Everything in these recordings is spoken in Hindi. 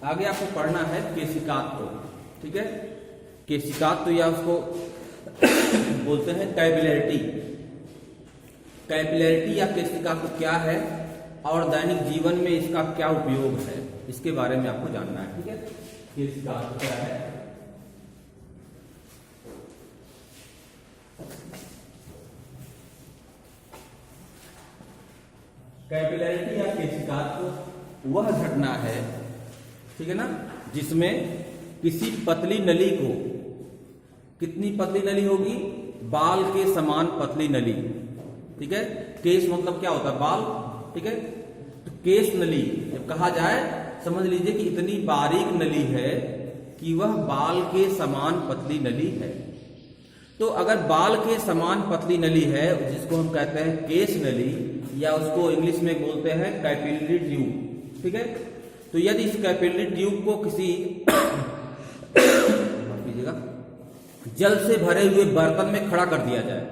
आगे आपको पढ़ना है केशिकात्व। ठीक है, केशिकात्व या उसको बोलते हैं कैपिलैरिटी। कैपिलैरिटी या केशिकात्व क्या है और दैनिक जीवन में इसका क्या उपयोग है, इसके बारे में आपको जानना है। ठीक है, केशिकात्व क्या है। कैपिलैरिटी या केशिकात्व वह घटना है, ठीक है ना, जिसमें किसी पतली नली को, कितनी पतली नली होगी, बाल के समान पतली नली। ठीक है, केश मतलब क्या होता है, बाल। ठीक है, तो केश नली जब कहा जाए, समझ लीजिए कि इतनी बारीक नली है कि वह बाल के समान पतली नली है। तो अगर बाल के समान पतली नली है, जिसको हम कहते हैं केश नली, या उसको इंग्लिश में बोलते हैं कैपिलरी ट्यूब। ठीक है, तो यदि इस कैपिलरी ट्यूब को किसी जल से भरे हुए बर्तन में खड़ा कर दिया जाए,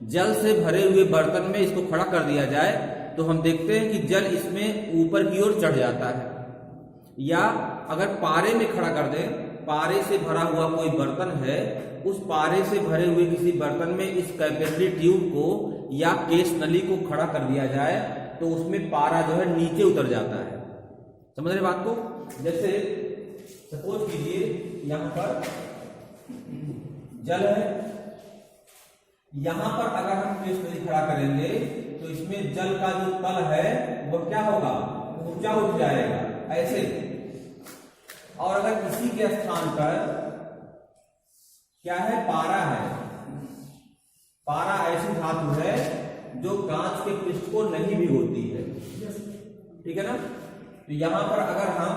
जल से भरे हुए बर्तन में इसको खड़ा कर दिया जाए, तो हम देखते हैं कि जल इसमें ऊपर की ओर चढ़ जाता है। या अगर पारे में खड़ा कर दें, पारे से भरा हुआ कोई बर्तन है, उस पारे से भरे हुए किसी बर्तन में इस कैपिलरी ट्यूब को या केश नली को खड़ा कर दिया जाए, तो उसमें पारा जो है नीचे उतर जाता है। समझ रहे बात को। जैसे सपोज कीजिए यहां पर जल है, यहां पर अगर हम केश नली खड़ा करेंगे तो इसमें जल का जो तल है वह क्या होगा, ऊंचा उठ जाएगा ऐसे। और अगर इसी के स्थान पर क्या है, पारा है, पारा ऐसी धातु है जो कांच के पृष्ठ को नहीं भी होती है। ठीक है ना, तो यहां पर अगर हम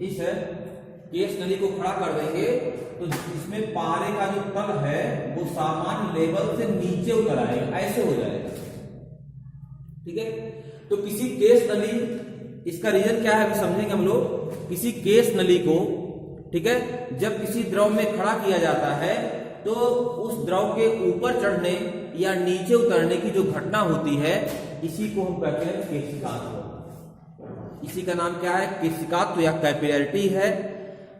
इस केश नली को खड़ा कर देंगे तो इसमें पारे का जो तल है वो सामान्य लेवल से नीचे उतर आएगा, ऐसे हो जाएगा। ठीक है, तो किसी केश नली, इसका रीजन क्या है अभी समझेंगे हम लोग। किसी केश नली को, ठीक है, जब किसी द्रव में खड़ा किया जाता है तो उस द्रव के ऊपर चढ़ने या नीचे उतरने की जो घटना होती है, इसी को हम कहते हैं केशिकात्व। इसी का नाम क्या है, केशिकात्व या कैपिलैरिटी है।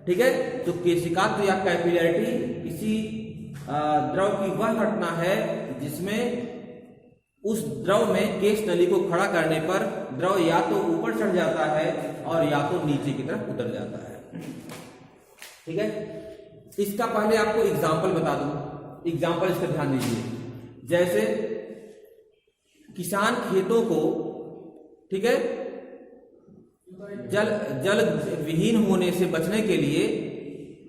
ठीक है, तो केशिकात्व या कैपिलैरिटी किसी द्रव की वह घटना है जिसमें उस द्रव में केश नली को खड़ा करने पर द्रव या तो ऊपर चढ़ जाता है और या तो नीचे की तरफ उतर जाता है। ठीक है, इसका पहले आपको एग्जाम्पल बता दूं। एग्जाम्पल इसका ध्यान दीजिए। जैसे किसान खेतों को, ठीक है, जल विहीन होने से बचने के लिए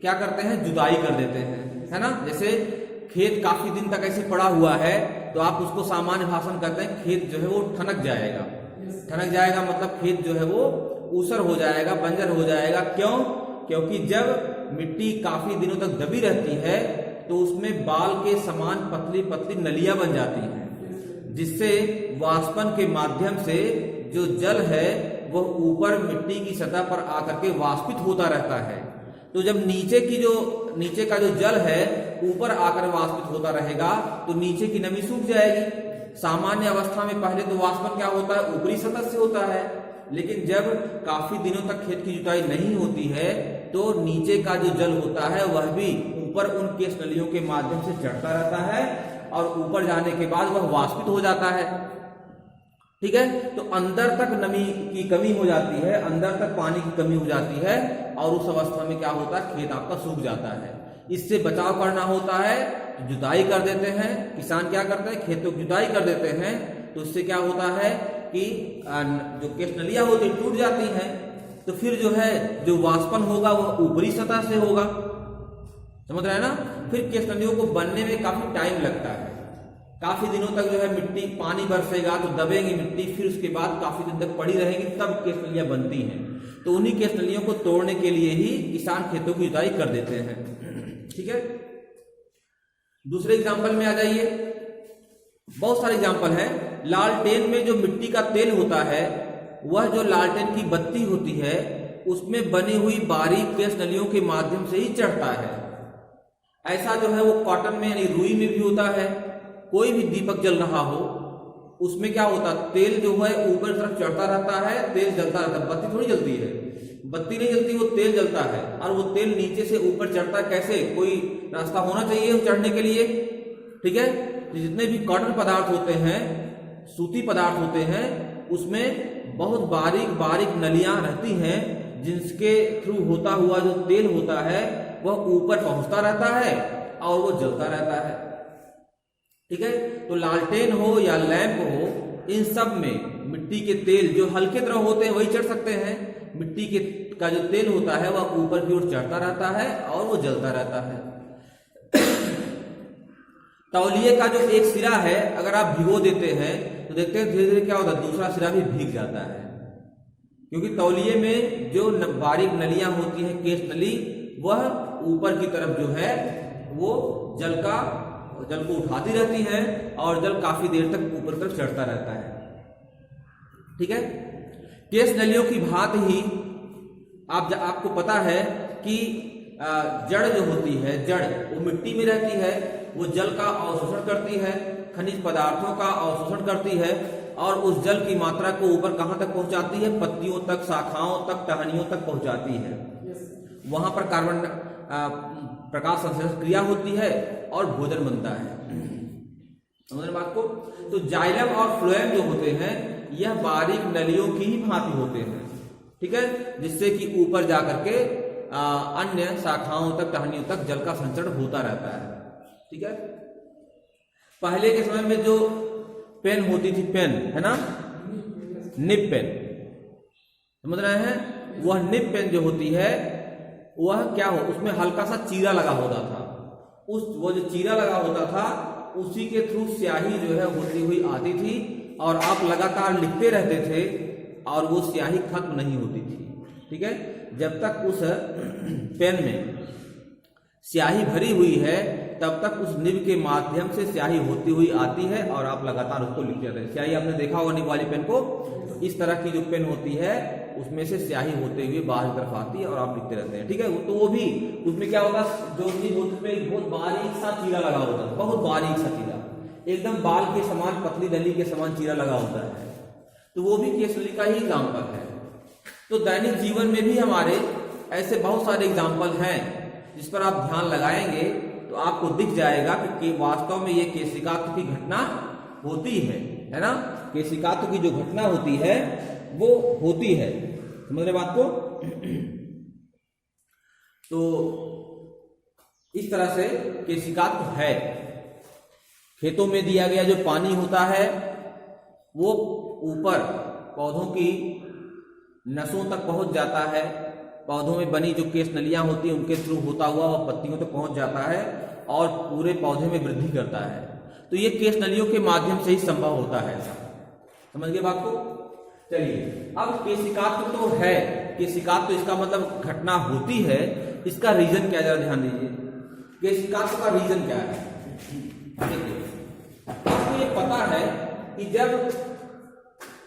क्या करते हैं, जुताई कर देते हैं, है ना। जैसे खेत काफी दिन तक ऐसे पड़ा हुआ है तो आप उसको सामान्य भाषा में कहते हैं खेत जो है वो ठनक जाएगा। ठनक जाएगा मतलब खेत जो है वो ऊसर हो जाएगा, बंजर हो जाएगा। क्यों? क्योंकि जब मिट्टी काफी दिनों तक दबी रहती है तो उसमें बाल के समान पतली पतली नलियां बन जाती हैं, जिससे वाष्पन के माध्यम से जो जल है वह ऊपर मिट्टी की सतह पर आकर के वाष्पित होता रहता है। तो जब नीचे का जो जल है ऊपर आकर वाष्पित होता रहेगा तो नीचे की नमी सूख जाएगी। सामान्य अवस्था में पहले तो वाष्पन क्या होता है, ऊपरी सतह से होता है, लेकिन जब काफी दिनों तक खेत की जुताई नहीं होती है तो नीचे का जो जल होता है वह भी ऊपर उन केश नलियों के माध्यम से चढ़ता रहता है और ऊपर जाने के बाद वह वाष्पित हो जाता है। ठीक है, तो अंदर तक नमी की कमी हो जाती है, अंदर तक पानी की कमी हो जाती है और उस अवस्था में क्या होता है, खेत आपका सूख जाता है। इससे बचाव करना होता है तो जुताई कर देते हैं। किसान क्या करते हैं, खेतों की जुताई कर देते हैं, तो इससे क्या होता है कि जो केश नलियां होती टूट जाती हैं, तो फिर जो है जो वाष्पन होगा वह ऊपरी सतह से होगा। समझ रहे हैं ना। फिर केश नलियों को बनने में काफी टाइम लगता है, काफी दिनों तक जो है मिट्टी, पानी बरसेगा तो दबेगी मिट्टी, फिर उसके बाद काफी दिन तक पड़ी रहेगी, तब केश नलियां बनती हैं। तो उन्हीं केश नलियों को तोड़ने के लिए ही किसान खेतों की जुताई कर देते हैं। ठीक है, दूसरे एग्जाम्पल में आ जाइए। बहुत सारे एग्जाम्पल है। लालटेन में जो मिट्टी का तेल होता है, वह जो लालटेन की बत्ती होती है उसमें बनी हुई बारीक केश नलियों के माध्यम से ही चढ़ता है। ऐसा जो है वो कॉटन में यानी रुई में भी होता है। कोई भी दीपक जल रहा हो उसमें क्या होता है, तेल जो है ऊपर तरफ चढ़ता रहता है, तेल जलता रहता है, बत्ती थोड़ी जलती है। बत्ती नहीं जलती, वो तेल जलता है, और वो तेल नीचे से ऊपर चढ़ता है। कैसे? कोई रास्ता होना चाहिए चढ़ने के लिए, ठीक है। तो जितने भी कॉटन पदार्थ होते हैं, सूती पदार्थ होते हैं, उसमें बहुत बारीक बारीक नलियां रहती हैं, जिसके थ्रू होता हुआ जो तेल होता है वह ऊपर पहुंचता रहता है और वो जलता रहता है, ठीक है। तो लालटेन हो या लैंप हो, इन सब में मिट्टी के तेल जो हल्के द्रव होते हैं वही चढ़ सकते हैं। मिट्टी के का जो तेल होता है वह ऊपर की ओर चढ़ता रहता है और वो जलता रहता है। तौलिए का जो एक सिरा है, अगर आप भिगो देते हैं तो देखते हैं धीरे धीरे क्या होता है, दूसरा सिरा भी भीग जाता है, क्योंकि तौलिए में जो बारीक नलियां होती हैं, केश नली, वह ऊपर की तरफ जो है वो जल को उठाती रहती है और जल काफी देर तक ऊपर तरफ चढ़ता रहता है, ठीक है। केश नलियों की भांति ही आपको पता है कि जड़ जो होती है, जड़ वो मिट्टी में रहती है, वो जल का अवशोषण करती है, खनिज पदार्थों का अवशोषण करती है और उस जल की मात्रा को ऊपर कहां तक पहुंचाती है? पत्तियों तक, शाखाओं तक, टहनियों तक पहुंचाती है। वहां पर कार्बन प्रकाश संश्लेषण क्रिया होती है और भोजन बनता है। समझ रहे बात को? तो जाइलम और फ्लोएम जो होते हैं यह बारीक नलियों की ही भांति होते हैं, ठीक है, जिससे कि ऊपर जाकर के अन्य शाखाओं तक, टहनियों तक जल का संचरण होता रहता है, ठीक है। पहले के समय में जो पेन होती थी, पेन है ना, निब पेन, समझ रहे हैं, वह निब पेन जो होती है वह क्या हो, उसमें हल्का सा चीरा लगा होता था। वो जो चीरा लगा होता था उसी के थ्रू स्याही जो है होती हुई आती थी और आप लगातार लिखते रहते थे और वो स्याही खत्म नहीं होती थी, ठीक है। जब तक उस पेन में स्याही भरी हुई है तब तक उस निब के माध्यम से स्याही होती हुई आती है और आप लगातार उसको लिखते रहते हैं। स्याही आपने देखा होगा निब वाली पेन को, तो इस तरह की जो पेन होती है उसमें से स्याही होते हुए बाहर की तरफ आती है और आप लिखते रहते हैं, ठीक है। तो वो भी उसमें क्या होगा, जो निब होती है उसमें बहुत बारीक सा चीरा लगा होता है, बहुत बारीक सा चीरा, एकदम बाल के समान, पतली नली के समान चीरा लगा होता है। तो वो भी केश नली का ही एग्जाम्पल है। तो दैनिक जीवन में भी हमारे ऐसे बहुत सारे एग्जाम्पल हैं जिस पर आप ध्यान लगाएंगे तो आपको दिख जाएगा कि वास्तव में ये केशिकात्व की घटना होती है ना। केशिकात्व की जो घटना होती है वो होती है, समझ रहे बात को? तो इस तरह से केशिकात्व है। खेतों में दिया गया जो पानी होता है वो ऊपर पौधों की नसों तक पहुंच जाता है, पौधों में बनी जो केश नलियां होती हैं उनके थ्रू होता हुआ वह पत्तियों तक पहुंच जाता है और पूरे पौधे में वृद्धि करता है। तो ये केश नलियों के माध्यम से ही संभव होता है, समझ गए बात को? चलिए, अब केशिकात्व तो है, केशिकात्व तो इसका मतलब घटना होती है, इसका रीजन क्या, जरा ध्यान दीजिए। केशिकात्व का रीजन क्या है? देखिए, आपको ये पता है कि जब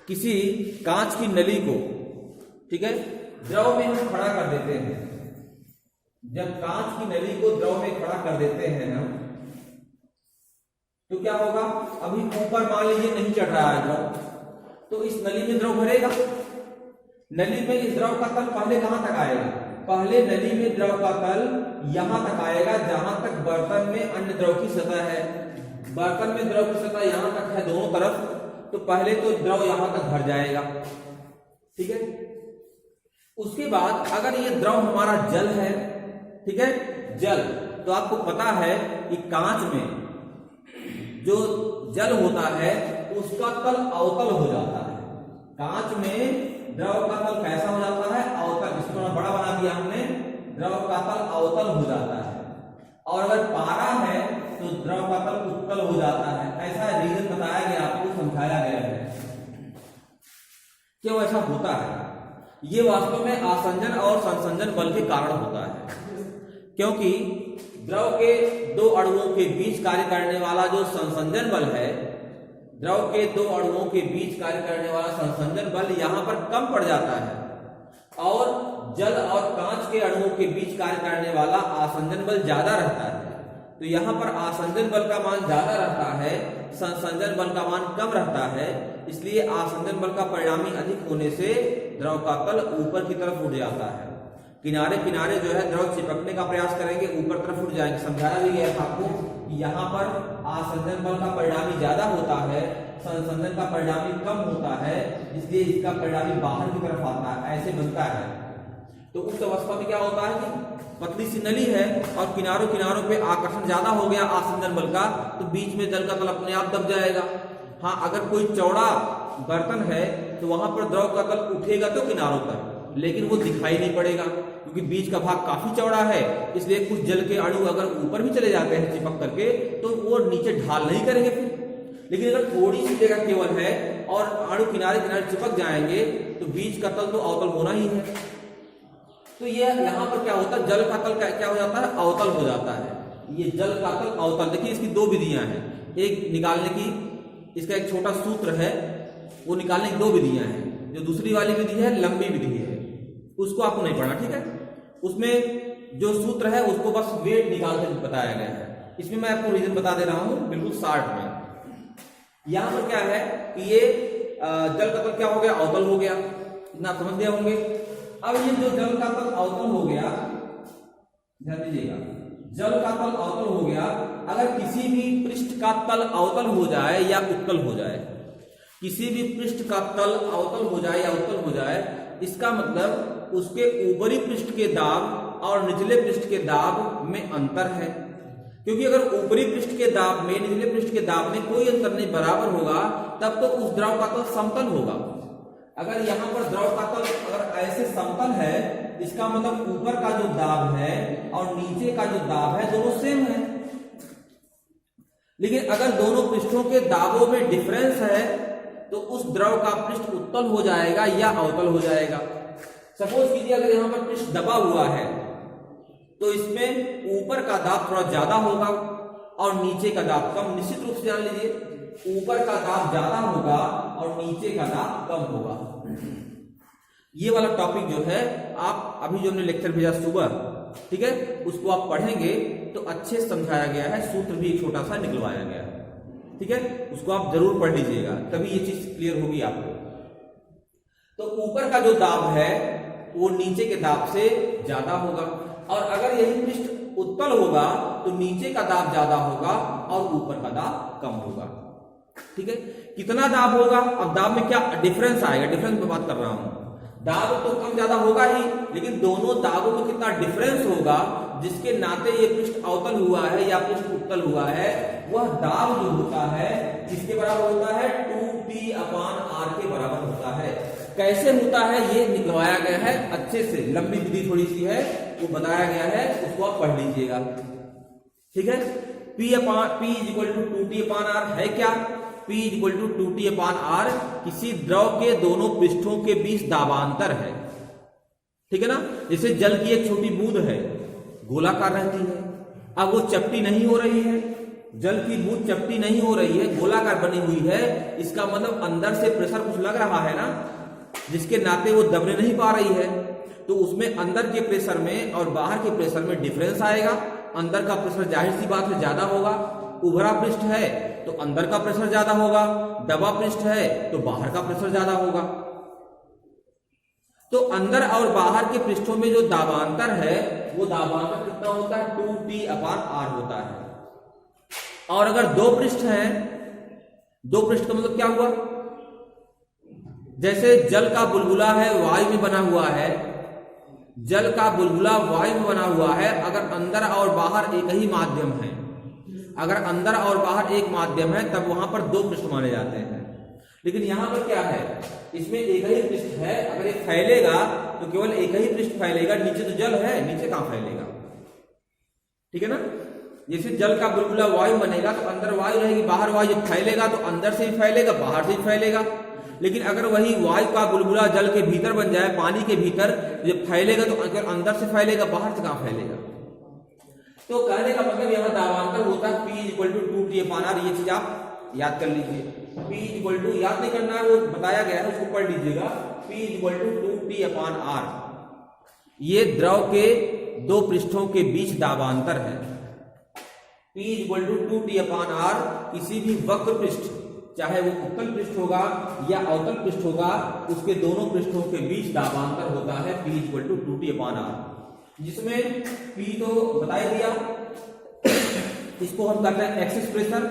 किसी कांच की नली को, ठीक है, द्रव में हम खड़ा कर देते हैं, जब कांच की नली को द्रव में खड़ा कर देते हैं ना, तो क्या होगा? अभी ऊपर मान लीजिए नहीं चढ़ रहा है द्रव, तो इस नली में द्रव भरेगा। नली में इस द्रव का तल पहले कहां तक आएगा? पहले नली में द्रव का तल यहां तक आएगा जहां तक बर्तन में अन्य द्रव की सतह है। बर्तन में द्रव की सतह यहां तक है दोनों तरफ, तो पहले तो द्रव यहां तक भर जाएगा, ठीक है। उसके बाद अगर ये द्रव हमारा जल है, ठीक है, जल, तो आपको पता है कि कांच में जो जल होता है उसका तल अवतल हो जाता है। कांच में द्रव का तल कैसा हो जाता है? अवतल। इसको बड़ा बना दिया हमने, द्रव का तल अवतल हो जाता है। और अगर पारा है तो द्रव का तल उत्तल हो जाता है। ऐसा रीजन बताया गया, आपको समझाया गया है क्यों ऐसा होता है। ये वास्तव में आसंजन और संसंजन बल के कारण होता है, क्योंकि द्रव के दो अणुओं के बीच कार्य करने वाला जो संसंजन बल है, द्रव के दो अणुओं के बीच कार्य करने वाला संसंजन बल यहां पर कम पड़ जाता है और जल और कांच के अणुओं के बीच कार्य करने वाला आसंजन बल ज्यादा रहता है। तो यहां पर आसंजन बल का मान ज्यादा रहता है, संसंजन बल का मान कम रहता है। इसलिए आसंजन बल का परिणामी अधिक होने से द्रव का तल ऊपर की तरफ उठ जाता है। किनारे किनारे जो है द्रव चिपकने का प्रयास करेंगे, ऊपर तरफ उठ जाएंगे। समझाया भी गया था आपको कि यहाँ पर आसंजन बल का परिणामी ज्यादा होता है, संसंजन का परिणामी कम होता है, इसलिए इसका परिणामी बाहर की तरफ आता है, ऐसे बनता है। तो उस अवस्था में क्या होता है कि पतली सी नली है और किनारों किनारों पे आकर्षण ज्यादा हो गया आसंजन बल का, तो बीच में जल का तल अपने आप दब जाएगा। हाँ, अगर कोई चौड़ा बर्तन है तो वहां पर द्रव का तल उठेगा तो किनारों पर, लेकिन वो दिखाई नहीं पड़ेगा क्योंकि बीच का भाग काफी चौड़ा है। इसलिए कुछ जल के अणु अगर ऊपर भी चले जाते हैं चिपक करके तो वो नीचे ढाल नहीं करेंगे फिर। लेकिन अगर थोड़ी सी जगह केवल है और अणु किनारे किनारे चिपक जाएंगे तो बीच का तल तो अवतल होना ही है। तो ये यहाँ पर क्या होता है, जल का तल क्या हो जाता है, अवतल हो जाता है। ये जल का तल अवतल, देखिए इसकी दो विधियां हैं, एक निकालने की, इसका एक छोटा सूत्र है, वो निकालने की दो विधियां हैं। जो दूसरी वाली विधि है लंबी विधि है, उसको आपको नहीं पढ़ना, ठीक है। उसमें जो सूत्र है उसको बस वेट निकाल कर बताया गया है। इसमें मैं आपको रीजन बता दे रहा हूं बिल्कुल शॉर्ट में। यहां पर क्या है कि ये जल का तल क्या हो गया, अवतल हो गया, इतना समझ गए होंगे। अब ये जो जल का तल अवतल हो गया, ध्यान दीजिएगा, जल का तल अवतल हो गया। अगर किसी भी पृष्ठ का तल अवतल हो जाए या उत्तल हो जाए, किसी भी पृष्ठ का तल अवतल हो जाए या उत्तल हो जाए, इसका मतलब उसके ऊपरी पृष्ठ के दाब और निचले पृष्ठ के दाब में अंतर है। क्योंकि अगर ऊपरी पृष्ठ के दाब में निचले पृष्ठ के दाब में कोई अंतर नहीं बराबर होगा, तब तो उस द्रव का तल समतल होगा। अगर यहाँ पर द्रव का तल अगर ऐसे समतल है, इसका मतलब ऊपर का जो दाब है और नीचे का जो दाब है दोनों सेम है। लेकिन अगर दोनों पृष्ठों के दाबों में डिफरेंस है तो उस द्रव का पृष्ठ उत्तल हो जाएगा या अवतल हो जाएगा। सपोज कीजिए अगर यहाँ पर पृष्ठ दबा हुआ है तो इसमें ऊपर का दाब थोड़ा ज्यादा होगा और नीचे का दाब कम। निश्चित रूप से जान लीजिए, ऊपर का दाब ज्यादा होगा और नीचे का दाब कम होगा। ये वाला टॉपिक जो है आप अभी जो हमने लेक्चर भेजा सुबह, ठीक है, उसको आप पढ़ेंगे तो अच्छे से समझाया गया है, सूत्र भी एक छोटा सा निकलवाया गया है, ठीक है। उसको आप जरूर पढ़ लीजिएगा, तभी ये चीज क्लियर होगी आपको। तो ऊपर का जो दाब है वो नीचे के दाब से ज्यादा होगा, और अगर यही पृष्ठ उत्तल होगा तो नीचे का दाब ज्यादा होगा और ऊपर का दाब कम होगा, ठीक है। कितना दाब होगा, अब दाब में क्या डिफरेंस आएगा, डिफरेंस पे बात कर रहा हूं। दाब तो कम ज्यादा होगा ही, लेकिन दोनों दाबों में कितना डिफरेंस होगा जिसके नाते ये पृष्ठ अवतल हुआ है या पृष्ठ उत्तल हुआ है, वह दाब जो होता है किसके बराबर होता है, 2T/r के बराबर होता है। कैसे होता है ये निकलवाया गया है अच्छे से, लंबी विधि थोड़ी सी है वो बताया गया है, उसको आप पढ़ लीजिएगा, ठीक है। P = 2T/r है क्या, P = 2T/r किसी द्रव के दोनों पृष्ठों के बीच दाबांतर है, ठीक है ना। जैसे जल की एक छोटी बूंद है, गोलाकार रहती है, अब वो चपटी नहीं हो रही है, जल की बूंद चपटी नहीं हो रही है, गोलाकार बनी हुई है, इसका मतलब अंदर से प्रेशर कुछ लग रहा है ना, जिसके नाते वो दबने नहीं पा रही है। तो उसमें अंदर के प्रेशर में और बाहर के प्रेशर में डिफरेंस आएगा। अंदर का प्रेशर जाहिर सी बात है ज्यादा होगा, उभरा पृष्ठ है तो अंदर का प्रेशर ज्यादा होगा, दबा पृष्ठ है तो बाहर का प्रेशर ज्यादा होगा। तो अंदर और बाहर के पृष्ठों में जो दाबांतर है वो दाबांतर कितना होता है, 2T/r होता है। और अगर दो पृष्ठ हैं, दो पृष्ठ का मतलब क्या हुआ, जैसे जल का बुलबुला है वायु में बना हुआ है, जल का बुलबुला वायु में बना हुआ है, अगर अंदर और बाहर एक ही माध्यम है, अगर अंदर और बाहर एक माध्यम है तब वहां पर दो पृष्ठ माने जाते हैं। लेकिन यहां पर क्या है, इसमें एक ही पृष्ठ है, अगर ये फैलेगा तो केवल एक ही पृष्ठ फैलेगा, नीचे तो जल है, नीचे कहां फैलेगा, ठीक है ना। जैसे जल का बुलबुला वायु बनेगा तो अंदर वायु रहेगी, बाहर वायु फैलेगा तो अंदर से भी फैलेगा बाहर से भी फैलेगा। लेकिन अगर वही वायु का बुलबुला जल के भीतर बन जाए, पानी के भीतर, जब फैलेगा तो अगर अंदर से फैलेगा बाहर से कहां फैलेगा। तो कहने का मतलब यहाँ दाबांतर होता है P = 2T/r, ये चीज आप याद कर लीजिए। P याद नहीं करना है, वो बताया गया है, उसको पढ़ लीजिएगा। P = 2T/r ये द्रव के दो पृष्ठों के बीच दाबांतर है। P = 2T/r किसी भी वक्र पृष्ठ, चाहे वो उत्तल पृष्ठ होगा या अवतल पृष्ठ होगा, उसके दोनों पृष्ठों के बीच दाबांतर होता है P = 2T/r, जिसमें P तो बता ही दिया, इसको हम कहते हैं एक्सेस प्रेशर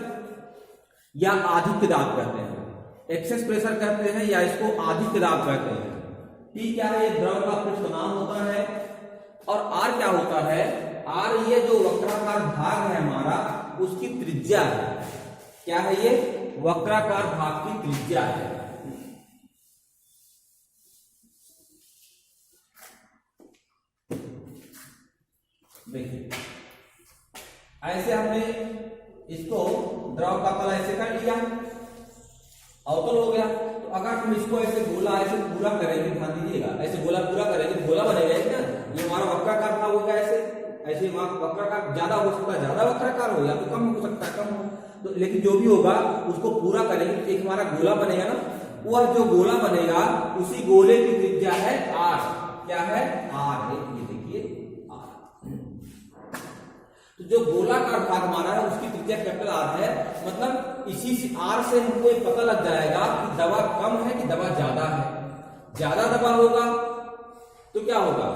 या आधिक्य दाब कहते हैं, एक्सेस प्रेशर कहते हैं या इसको आधिक्य दाब कहते हैं। P क्या है? ये द्रव का पृष्ठनाम होता है। और R क्या होता है? R ये जो वक्राकार भाग है हमारा, उसकी त्रिज्या है। क्या है ये? वक्राकार भाग की त्रिज्या है। देखिए ऐसे हमने इसको द्रव का तल ऐसे कर लिया, अवतल हो गया। तो अगर हम इसको ऐसे गोला ऐसे पूरा करेंगे, ध्यान दीजिएगा, ऐसे गोला पूरा करेंगे तो गोला बनेगा क्या? ये हमारा वक्राकार भाग होगा। ऐसे वक्राकार ज्यादा हो सकता है, ज्यादा वक्राकार हो, या तो कम हो सकता है, कम हो। तो लेकिन जो भी होगा उसको पूरा करेंगे तो एक हमारा गोला बनेगा ना। वह जो गोला बनेगा उसी गोले की त्रिज्या है R। क्या है? R। ये देखिए R। तो जो गोलाकार भाग हमारा है उसकी त्रिज्या R है। मतलब इसी से R से हमको ये पता लग जाएगा कि दबाव कम है कि दबाव ज्यादा है। ज्यादा दबाव होगा तो क्या होगा?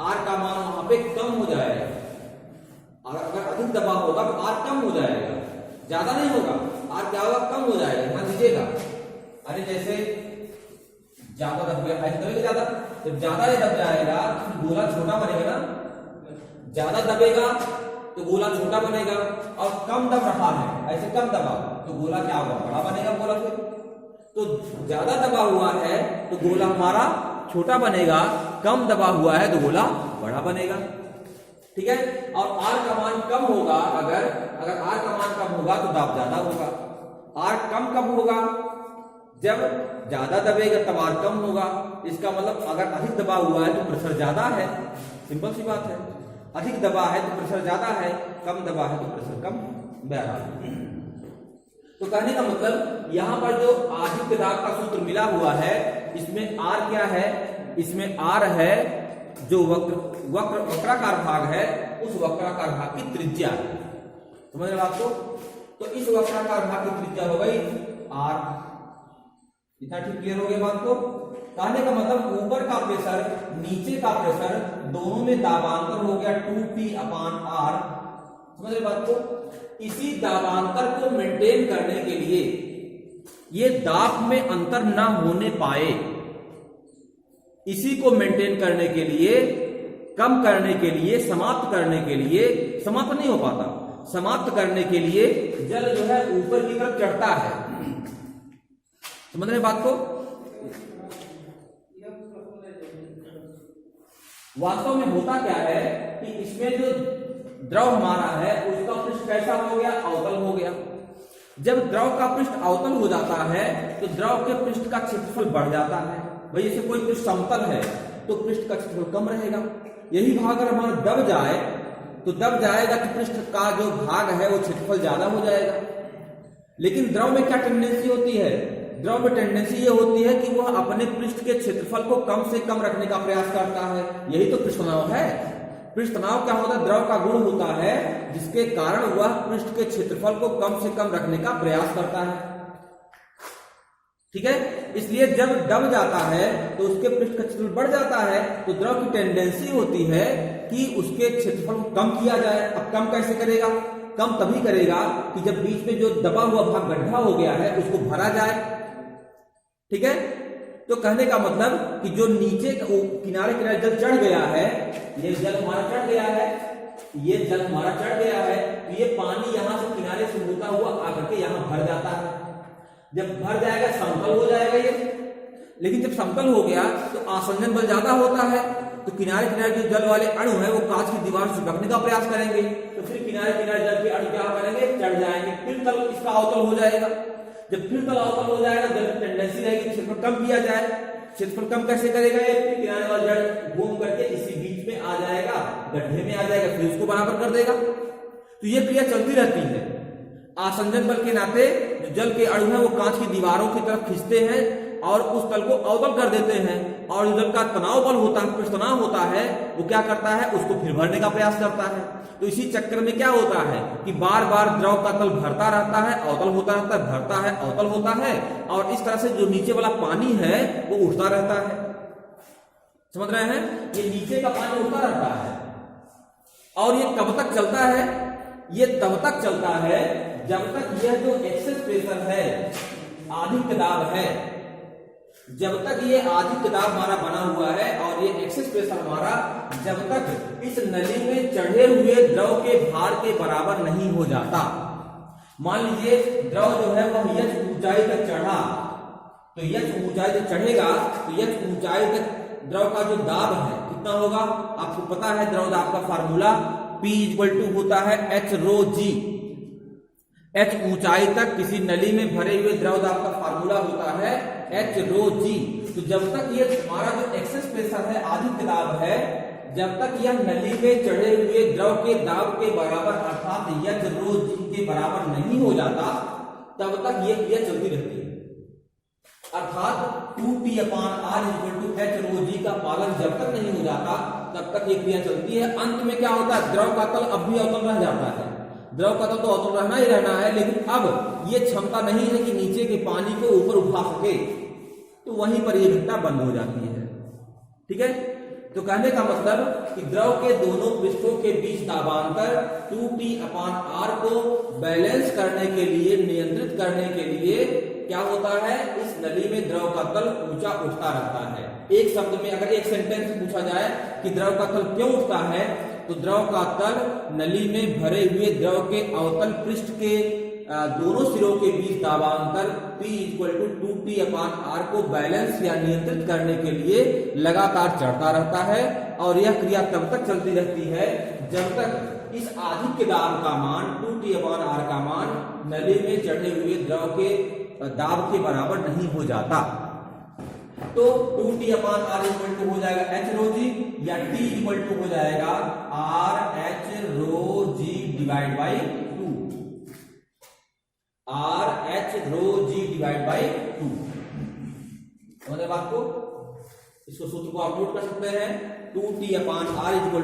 R का मान वहां पे कम हो जाएगा। अगर अधिक दबाव होगा तो R कम हो जाएगा, ज्यादा नहीं होगा। R क्या होगा? कम हो जाएगा। ध्यान दीजिएगा। अरे जैसे ज्यादा दब गया, ऐसे दबेगा ज्यादा, जब ज्यादा ये दब जाएगा तो गोला छोटा बनेगा ना। ज्यादा दबेगा तो गोला छोटा बनेगा, और कम दब रहा है, ऐसे कम दबाव, तो गोला क्या होगा? बड़ा बनेगा गोला। फिर तो ज्यादा दबा हुआ है तो गोला हमारा छोटा बनेगा, कम दबा हुआ है तो गोला बड़ा बनेगा। ठीक है। और R का मान कम होगा, अगर R का मान कम होगा तो दाब ज्यादा होगा। R कम कब होगा? जब ज्यादा दबेगा तब R कम होगा। इसका मतलब अगर अधिक दबाव हुआ है तो प्रेशर ज्यादा है, सिंपल सी बात है। अधिक दबाव है तो प्रेशर ज्यादा है, कम दबाव है तो प्रेशर कम। बहरहाल तो कहने का मतलब यहां पर जो आधिक्य दाब का सूत्र मिला हुआ है, इसमें R क्या है? इसमें R है जो वक्राकार भाग है, उस वक्राकार भाग की त्रिज्या है। समझ रहे बात को? तो इस वक्राकार भाग की त्रिज्या हो गई R। इतना ठीक क्लियर हो गया बात को? कहने का मतलब ऊपर का प्रेशर नीचे का प्रेशर दोनों में दाबांतर हो गया 2P/R। समझ रहे बात को? इसी दाबांतर को मेंटेन करने के लिए, ये दाब में अंतर ना होने पाए, इसी को मेंटेन करने के लिए, कम करने के लिए, समाप्त करने के लिए, समाप्त नहीं हो पाता, समाप्त करने के लिए जल जो है ऊपर की तरफ चढ़ता है। समझ रहे बात को? वास्तव में होता क्या है कि इसमें जो द्रव हमारा है उसका पृष्ठ कैसा हो गया? अवतल हो गया। जब द्रव का पृष्ठ अवतल हो जाता है तो द्रव के पृष्ठ का क्षेत्रफल बढ़ जाता है। भाई जैसे कोई पृष्ठ समतल है तो पृष्ठ का क्षेत्रफल कम रहेगा। यही भाग अगर हमारा दब जाए तो दब जाएगा कि पृष्ठ का जो भाग है वो क्षेत्रफल ज्यादा हो जाएगा। लेकिन द्रव में क्या टेंडेंसी होती है? द्रव में टेंडेंसी ये होती है कि वह अपने पृष्ठ के क्षेत्रफल को कम से कम रखने का प्रयास करता है। यही तो पृष्ठ तनाव है। पृष्ठ तनाव क्या होता है? द्रव का गुण होता है जिसके कारण वह पृष्ठ के क्षेत्रफल को कम से कम रखने का प्रयास करता है। ठीक है। इसलिए जब दब जाता है तो उसके पृष्ठ का क्षेत्रफल बढ़ जाता है, तो द्रव की टेंडेंसी होती है कि उसके क्षेत्रफल को कम किया जाए। अब कम कैसे करेगा? कम तभी करेगा कि जब बीच में जो दबा हुआ भाग गड्ढा हो गया है उसको भरा जाए। ठीक है। तो कहने का मतलब कि जो नीचे किनारे किनारे जल चढ़ गया है, ये जल हमारा चढ़ गया है, ये जल हमारा चढ़ गया है, तो ये पानी यहां से किनारे से होता हुआ आकर के यहां भर जाता है। जब भर जाएगा समतल हो जाएगा ये। लेकिन जब समतल हो गया तो आसंजन बल ज्यादा होता है, तो किनारे किनारे जो जल वाले अणु है वो कांच की दीवार से चिपकने का प्रयास करेंगे, तो फिर किनारे किनारे जल के अणु क्या करेंगे? चढ़ जाएंगे। फिर तल इसका अवतल हो जाएगा। जब फिर तल अवतल हो जाएगा, जल की टेंडेंसी रहेगी क्षेत्रफल कम किया जाए। क्षेत्रफल कम कैसे करेगा? ये फिर किनारे वाला जल घूम करके इसी बीच में आ जाएगा, गड्ढे में आ जाएगा, फिर उसको बराबर कर देगा। तो ये क्रिया चलती रहती है। आसंजन बल के नाते जो जल के अणु है वो कांच की दीवारों की तरफ खींचते हैं और उस तल को अवतल कर देते हैं, और जो जल का तनाव बल होता है, पृष्ठ तनाव होता है, वो क्या करता है, उसको फिर भरने का प्रयास करता है। तो इसी चक्कर में क्या होता है कि बार बार द्रव का तल भरता रहता है, अवतल होता रहता है, भरता है, अवतल होता है, और इस तरह से जो नीचे वाला पानी है वो उठता रहता है। समझ रहे हैं, ये नीचे का पानी उठता रहता है। और ये कब तक चलता है, ये तब तक चलता है जब तक यह जो एक्सेस प्रेशर है, अधिक दाब है, जब तक ये अधिक दाब हमारा बना हुआ है और ये एक्सेस प्रेशर हमारा जब तक इस नली में चढ़े हुए द्रव के भार के बराबर नहीं हो जाता। मान लीजिए द्रव जो है वह यच ऊंचाई तक चढ़ा, तो यच ऊंचाई तक चढ़ेगा तो यच ऊंचाई तक द्रव का जो दाब है कितना होगा, आपको पता है द्रव दाब का फार्मूला P = होता है H ρ G। H ऊंचाई तक किसी नली में भरे हुए द्रव दाब का फार्मूला होता है H ρ G। तो जब तक ये हमारा जो एक्सेस प्रेशर है, अधिक दाब है, जब तक यह नली में चढ़े हुए द्रव के दाब के बराबर अर्थात H ρ G के बराबर नहीं हो जाता, तब तक ये क्रिया चलती रहती है। अर्थात 2P/R = H ρ G का पालन जब तक नहीं हो जाता तब तक ये क्रिया चलती है। अंत में क्या होता है, द्रव का तल अब भी अवतल रह जाता है। द्रव का तल तो अवतल रहना ही रहना है, लेकिन अब ये क्षमता नहीं है कि नीचे के पानी को ऊपर उठा सके, तो वहीं पर ये घटना बंद हो जाती है। ठीक है, तो कहने का मतलब कि द्रव के दोनों पृष्ठों के बीच दाबांतर 2P/R को बैलेंस करने के लिए, नियंत्रित करने के लिए क्या होता है, इस नली में द्रव का तल ऊंचा उठता रहता है। एक शब्द में अगर एक सेंटेंस पूछा जाए कि द्रव का तल क्यों उठता है, तो द्रव का तल नली में भरे हुए द्रव के अवतल पृष्ठ के दोनों सिरों के बीच दाबांतर P = 2P/R को बैलेंस या नियंत्रित करने के लिए लगातार चढ़ता रहता है। और यह क्रिया तब तक चलती रहती है जब तक इस अधिक दाब का मान 2T/R का मान नली में चढ़े हुए द्रव के दाब के बराबर नहीं हो जाता। तो 2T/R = हो जाएगा H ρ G, या T = हो जाएगा RH ρ G / 2। RH ρ G / 2। समझे बात को? इसको सूत्र को आप नोट कर सकते हैं। 2T/R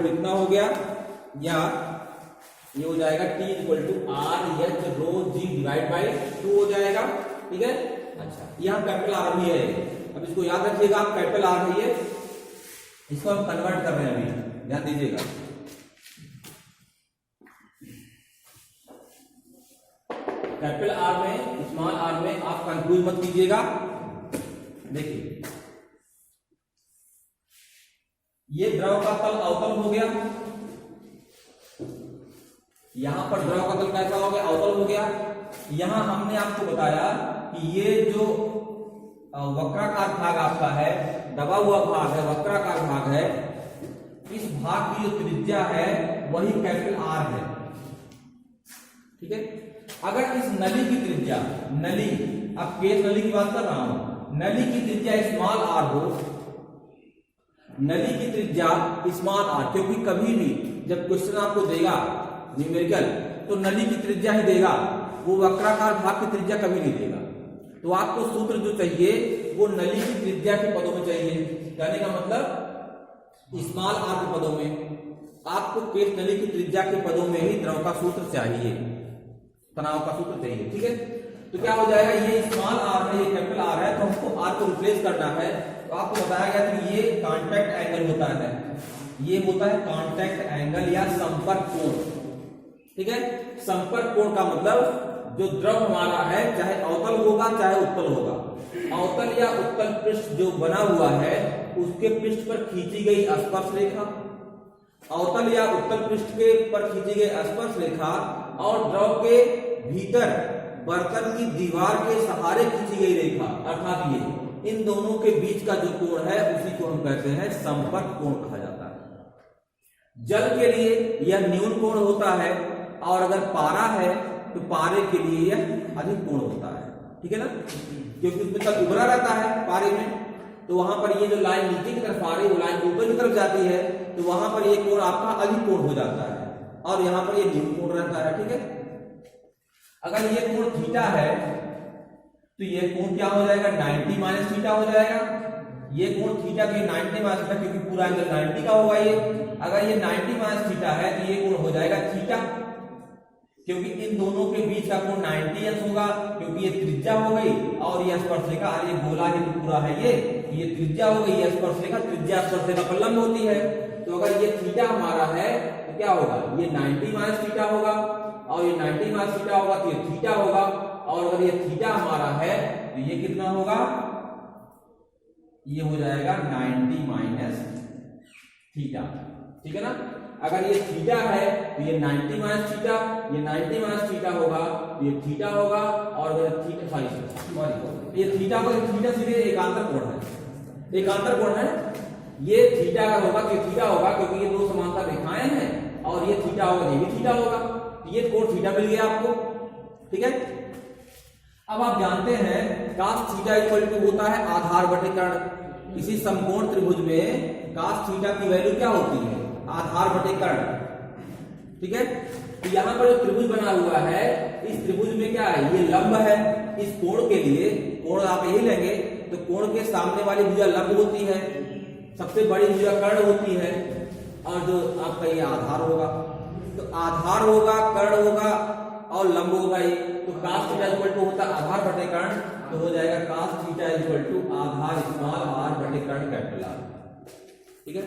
= इतना हो गया, या ये हो जाएगा T = RH ρ G / 2 हो जाएगा। ठीक है, अच्छा, यहाँ कैपिटल R भी है, अब इसको याद रखिएगा, आप कैपिटल R है ये, इसको हम कन्वर्ट कर रहे हैं अभी, ध्यान दीजिएगा। कैपिटल R में, स्मॉल r में आप कंफ्यूज मत कीजिएगा। देखिए, ये द्रव का तल अवतल हो गया, यहां पर द्रव का तल कैसा हो गया, अवतल हो गया। यहां हमने आपको बताया कि ये जो वक्राकार भाग आपका है, दबा हुआ भाग है, वक्राकार भाग है, इस भाग की जो त्रिज्या है वही कैपिटल R है। ठीक है, अगर इस नली की त्रिज्या, नली, अब केस नली की बात कर रहा हूं, नली की त्रिज्या स्मॉल r हो, नली की त्रिज्या स्मॉल r, क्योंकि कभी भी जब क्वेश्चन आपको देगा न्यूमेरिकल तो नली की त्रिज्या ही देगा, वो वक्राकार भाग की त्रिज्या कभी नहीं देगा। तो आपको सूत्र जो चाहिए वो नली की त्रिज्या के पदों में चाहिए। कहने का मतलब स्मॉल r के पदों में, आपको केस नली की त्रिज्या के पदों में ही द्रव का सूत्र चाहिए, तनाव का सूत्र चाहिए। ठीक है, तो क्या हो जाएगा, ये स्मॉल r है, ये कैपिटल R है, तो हमको r को रिप्लेस करना है। तो आपको बताया गया कि ये कॉन्टैक्ट एंगल होता है, ये होता है कॉन्टैक्ट एंगल या संपर्क कोण। ठीक है, संपर्क कोण का मतलब जो द्रव हमारा है, चाहे अवतल होगा चाहे उत्तल होगा, अवतल या उत्तल पृष्ठ जो बना हुआ है उसके पृष्ठ पर खींची गई स्पर्श रेखा, अवतल या उत्तल पृष्ठ के पर खींची गई स्पर्श रेखा और द्रव के भीतर बर्तन की दीवार के सहारे खींची गई रेखा, अर्थात ये इन दोनों के बीच का जो कोण है उसी को हम कहते हैं संपर्क कोण कहा जाता है। जल के लिए यह न्यून कोण होता है, और अगर पारा है तो पारे के लिए यह अधिक कोण होता है। ठीक है ना, क्योंकि उसमें तल उभरा रहता है पारे में, तो वहां पर ये जो लाइन नीचे की तरफ आ रही है वो लाइन ऊपर की तरफ जाती है, तो वहां पर ये कोण आपका अधिक कोण हो जाता है, और यहां पर ये न्यून कोण रहता है। ठीक है, अगर ये कोण थीटा है तो ये कोण क्या हो जाएगा, 90 - थीटा हो जाएगा। ये कोण थीटा के 90 माइनस थीटा, क्योंकि पूरा एंगल 90 का होगा ये। अगर ये 90 माइनस थीटा है तो ये कोण हो जाएगा थीटा, क्योंकि इन दोनों के बीच का कोण 90 अंश होगा, क्योंकि ये त्रिज्या हो गई और ये स्पर्शरेखा, अरे ये गोला ही तो पूरा है ये त्रिज्या हो गई, ये स्पर्शरेखा, त्रिज्या स्पर्शरेखा पर लंब होती है। तो अगर ये थीटा हमारा है तो क्या होगा, ये 90 माइनस थीटा होगा, और ये 90 माइनस थीटा होगा तो ये थीटा होगा, और अगर ये थीटा हमारा है तो ये कितना होगा, ये हो जाएगा 90 माइनस थीटा, ठीक है ना। अगर ये थीटा है तो ये 90 माइनस थीटा, ये 90 माइनस थीटा होगा तो ये थीटा होगा, और अगर थीटा सॉरी ये थीटा को, थीटा सीधे एकांतर कोण है, एकांतर कोण है, ये थीटा का होगा तो ये थीटा होगा, क्योंकि ये दो समांतर रेखाएं हैं, और ये थीटा होगा ये भी थीटा होगा, ये कोण थीटा मिल गया आपको, ठीक है। अब आप जानते हैं cos थीटा इक्वल टू होता है आधार बटे कर्ण। इसी समकोण त्रिभुज में cos थीटा की वैल्यू क्या होती है, आधार बटे कर्ण, ठीक है। तो यहां पर जो त्रिभुज बना हुआ है, इस त्रिभुज में क्या है, ये लंब है, इस कोण के लिए कोण आप यही लेंगे तो कोण के सामने वाली भुजा लंब होती है, सबसे बड़ी भुजा कर्ण होती है, और जो आपका ये आधार होगा, तो आधार होगा, कर्ण होगा और लंब होगा ये। तो cos थीटा इक्वल टू होता है आधार बटे कर्ण, तो हो जाएगा cos थीटा इक्वल टू आधार स्मॉल r बटे कर्ण कैपिटल R, ठीक है।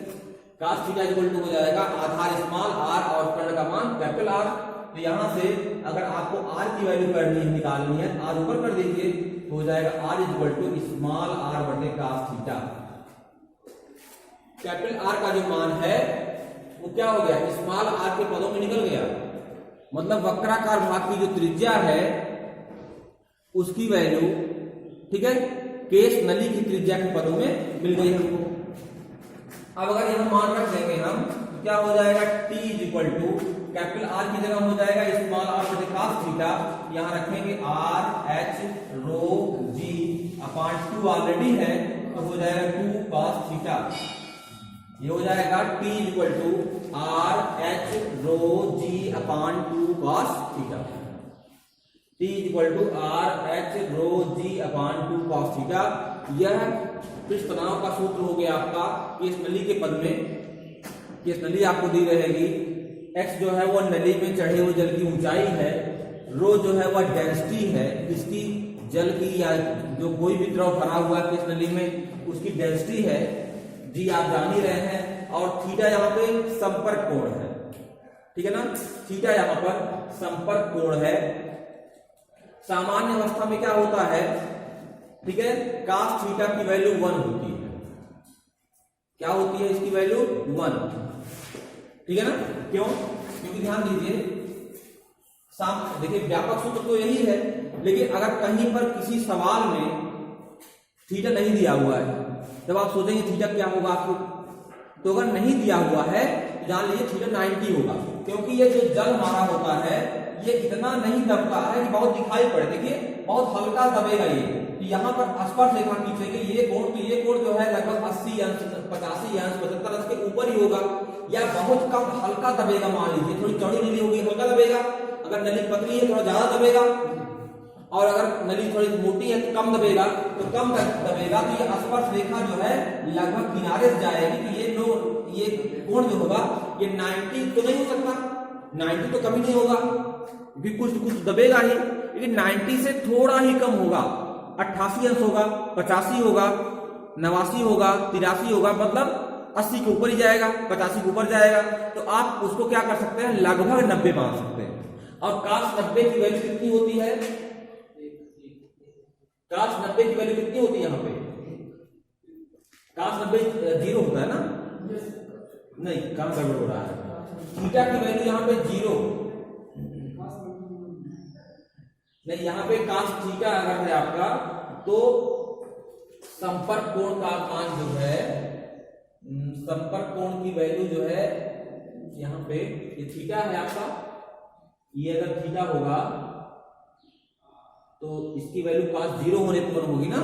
cos थीटा इक्वल टू हो जाएगा आधार स्मॉल r और कर्ण का मान कैपिटल R। तो यहां से अगर आपको r की वैल्यू करनी है, निकालनी है, r ऊपर कर दीजिए, तो हो जाएगा r equal to small r बटे cos थीटा। कैपिटल R का जो मान है वो क्या हो गया, स्मॉल r के पदों में निकल गया, मतलब वक्राकार भाग की जो त्रिज्या है उसकी वैल्यू, ठीक है, केस नली की त्रिज्या के पदों में मिल गई हमको। अब अगर यहां मान रख देंगे हम, तो क्या हो जाएगा, t equal to capital R की जगह हो जाएगा स्मॉल r बटे cos थीटा, यहां रखेंगे r h rho g upon 2 already है, तो हो जाएगा 2 cos थीटा। ये हो जाएगा t equal to r h rho g upon 2 cos theta, t equal to r h rho g upon 2 cos theta. यह पृष्ठ तनाव का सूत्र हो गया आपका केस नली के पद में। केस नली आपको दी रहेगी, x जो है वो नली में चढ़े हुए जल की ऊंचाई है, रो जो है वह डेंसिटी है इसकी, जल की या जो कोई भी द्रव भरा हुआ है केस नली में उसकी डेंसिटी है, जी आप जान ही रहे हैं, और थीटा यहाँ पे संपर्क कोण है, ठीक है ना, थीटा यहाँ पर संपर्क कोण है। सामान्य अवस्था में क्या होता है, ठीक है, cos थीटा की वैल्यू 1 होती है, क्या होती है इसकी वैल्यू 1, ठीक है ना। क्यों, क्योंकि ध्यान दीजिए, देखिए व्यापक सूत्र तो यही है, लेकिन अगर कहीं पर किसी सवाल में थीटा नहीं दिया हुआ है, जब आप सोचेंगे थीटा क्या होगा आपको, तो अगर नहीं दिया हुआ है तो जान लीजिए थीटा 90 होगा, क्योंकि ये जो जल हमारा होता है ये इतना नहीं दबता है कि बहुत दिखाई पड़े, देखिए बहुत हल्का दबेगा ये। तो यहाँ पर स्पर्श रेखा खींचेंगे, ये कोण, तो ये कोण जो है लगभग 80 अंश 85 अंश 75 अंश के ऊपर ही होगा, या बहुत कम हल्का दबेगा, मान लीजिए थोड़ी चौड़ी नली होगी हल्का दबेगा, अगर नली पतली है थोड़ा ज्यादा दबेगा, और अगर नली थोड़ी मोटी है तो कम दबेगा, तो कम दबेगा, तो ये स्पर्श रेखा जो है लगभग किनारे से जाएगी, तो ये कोण जो होगा ये 90 तो नहीं हो सकता, 90 तो कभी नहीं होगा, भी कुछ दबेगा ही, लेकिन 90 से थोड़ा ही कम होगा, 88 अंश होगा, 85 होगा, 89 होगा, 83 होगा, मतलब 80 के ऊपर ही जाएगा, 85 के ऊपर जाएगा। तो आप उसको क्या कर सकते हैं, लगभग 90 मान सकते हैं। और cos 90 की वैल्यू कितनी होती है, cos 90 की वैल्यू कितनी होती है, यहाँ पे cos 90 0 होता है ना, नहीं काम गड़बड़ हो रहा है, थीटा की वैल्यू यहाँ पे 0 नहीं, यहाँ पे cos थीटा अगर है आपका, तो संपर्क कोण का मान जो है, संपर्क कोण की वैल्यू जो है यहाँ पे, ये थीटा है आपका, ये अगर थीटा होगा तो इसकी वैल्यू cos 0 होने पर होगी ना।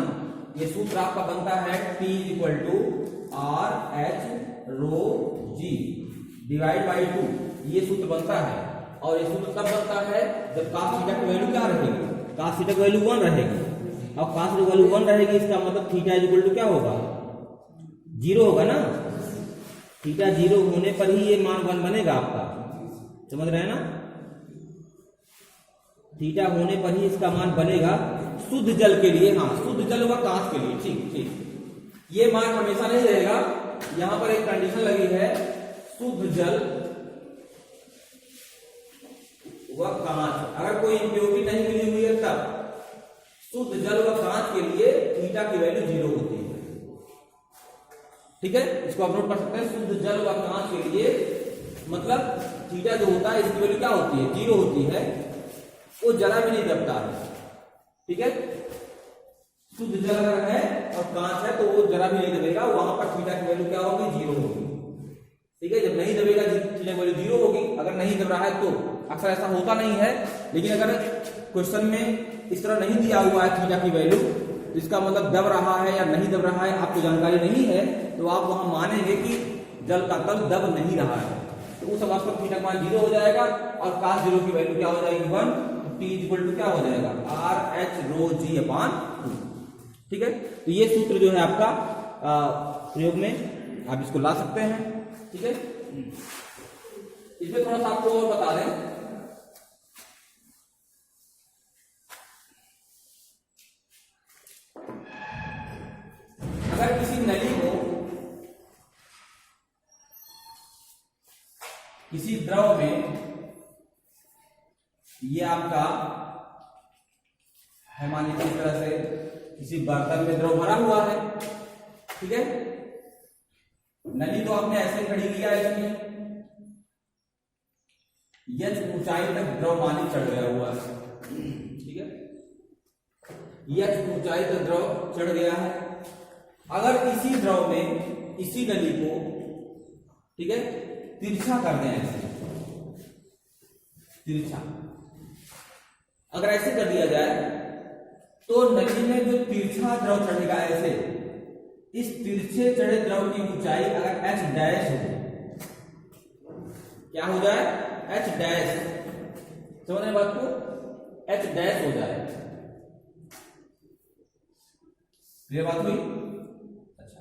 ये सूत्र आपका बनता है T equal to R H rho G divide by 2, ये सूत्र बनता है। और ये सूत्र तब बनता है जब cos थीटा की वैल्यू क्या रहेगी, cos थीटा की वैल्यू 1 रहेगी, और cos की वैल्यू 1 रहेगी, इसका मतलब थीटा इक्वल टू क्या होगा, जीरो होगा ना, थीटा जीरो होने पर ही ये मान 1 बनेगा आपका, समझ रहे हैं ना, थीटा होने पर ही इसका मान बनेगा शुद्ध जल के लिए। हाँ, शुद्ध जल व कांच के लिए, ठीक ठीक। ये मान हमेशा नहीं रहेगा, यहां पर एक कंडीशन लगी है, शुद्ध जल व कांच, अगर कोई इम्प्योरिटी नहीं मिली हुई है तब शुद्ध जल व कांच के लिए थीटा की वैल्यू 0 होती है। ठीक है, इसको आप नोट कर सकते हैं, शुद्ध जल व कांच के लिए मतलब थीटा जो होता है इसकी वैल्यू क्या होती है, 0 होती है, वो जरा भी नहीं दबता है। ठीक है, शुद्ध जल अगर है और कांच है तो वो जरा भी नहीं दबेगा, वहां पर थीटा की वैल्यू क्या होगी, 0 होगी। ठीक है, जब नहीं दबेगा थीटा की वैल्यू 0 होगी। अगर नहीं दब रहा है तो अक्सर ऐसा होता नहीं है, लेकिन अगर क्वेश्चन में इस तरह नहीं दिया हुआ है थीटा की वैल्यू, तो इसका मतलब दब रहा है या नहीं दब रहा है आपको जानकारी नहीं है, तो आप वहां मानेंगे कि जल का तल दब नहीं रहा है, तो उस अवस्था में थीटा का मान 0 हो जाएगा और cos 0 की वैल्यू क्या हो जाएगी, 1। T इक्वल टू क्या हो जाएगा, RH-ρg/2। ठीक है, तो ये सूत्र जो है आपका प्रयोग में आप इसको ला सकते हैं। ठीक है, इसमें थोड़ा सा आपको और बता दें, अगर किसी नली को किसी द्रव में, ये आपका है मान लीजिए इस तरह से किसी बर्तन में द्रव भरा हुआ है। ठीक है, नली तो आपने ऐसे खड़ी किया, इसमें यह ऊंचाई तक द्रव पानी चढ़ गया हुआ है। ठीक है, यह ऊंचाई तक द्रव चढ़ गया है। अगर इसी द्रव में इसी नली को, ठीक है, तिरछा कर दें, ऐसे तिरछा अगर ऐसे कर दिया जाए तो नली में जो तिरछा द्रव चढ़ेगा, ऐसे इस तिरछे चढ़े द्रव की ऊंचाई अगर h डैश हो, क्या हो जाए, h डैश, समझ रहे बात को, h डैश हो जाए। ये बात हुई। अच्छा,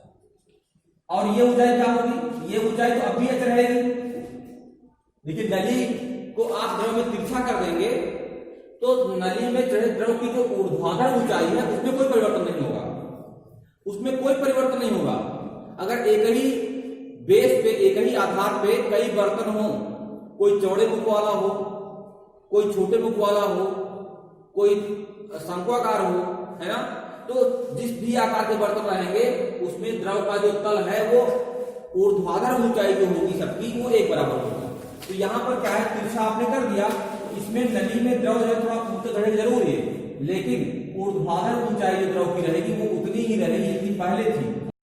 और ये ऊंचाई क्या होगी, ये ऊंचाई तो अब भी h रहेगी, लेकिन नली को आप द्रव में तिरछा कर देंगे तो नली में चढ़े द्रव की जो ऊर्ध्वाधर ऊंचाई है उसमें कोई परिवर्तन नहीं होगा, उसमें कोई परिवर्तन नहीं होगा। अगर एक ही बेस पे, एक ही आधार पे कई बर्तन हो, कोई चौड़े मुख वाला हो, कोई छोटे मुख वाला हो, कोई शंक्वाकार हो, है ना, तो जिस भी आकार के बर्तन रहेंगे उसमें द्रव का जो तल है वो ऊर्ध्वाधर ऊंचाई जो होगी सबकी वो एक बराबर होगी। तो यहां पर क्या है, तिरछा आपने कर दिया, इसमें नली में द्रव जो है थोड़ा ऊंचा चढ़ेगा जरूर है, लेकिन ऊर्ध्वाधर ऊंचाई जो द्रव की रहेगी वो उतनी ही रहेगी जितनी पहले थी।